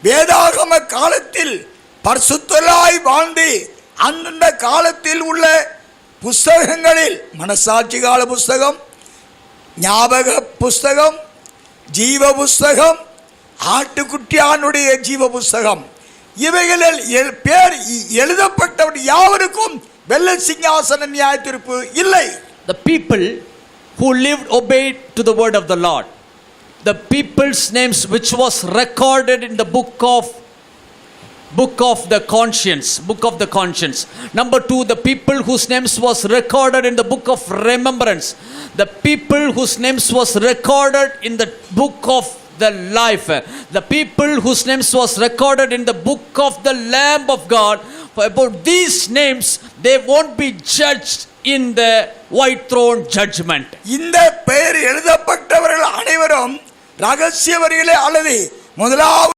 வேதாகம காலத்தில் பரிசுத்தராய் வாழ்ந்து அந்தந்த காலத்தில் உள்ள புஸ்தகங்களில் மனசாட்சி கால புஸ்தகம், ஞாபக புஸ்தகம், ஜீவ புஸ்தகம், ஆட்டுக்குட்டியானுடைய ஜீவ புஸ்தகம், இவைகளில் பேர் எழுதப்பட்டவர் யாவருக்கும் வெள்ளை சிங்காசன நியாய தீர்ப்பு இல்லை. The people who lived obeyed to the word of the Lord. The people's names which was recorded in the book of the conscience. Number 2, the people whose names was recorded in the book of remembrance. The people whose names was recorded in the book of the life. The people whose names was recorded in the book of the Lamb of God. About these names, they won't be judged in the white throne judgment. இந்த பெயர் எழுதப்பட்டவர்கள் அனைவரும் ரகசிய வரியிலே அல்லது முதலாவது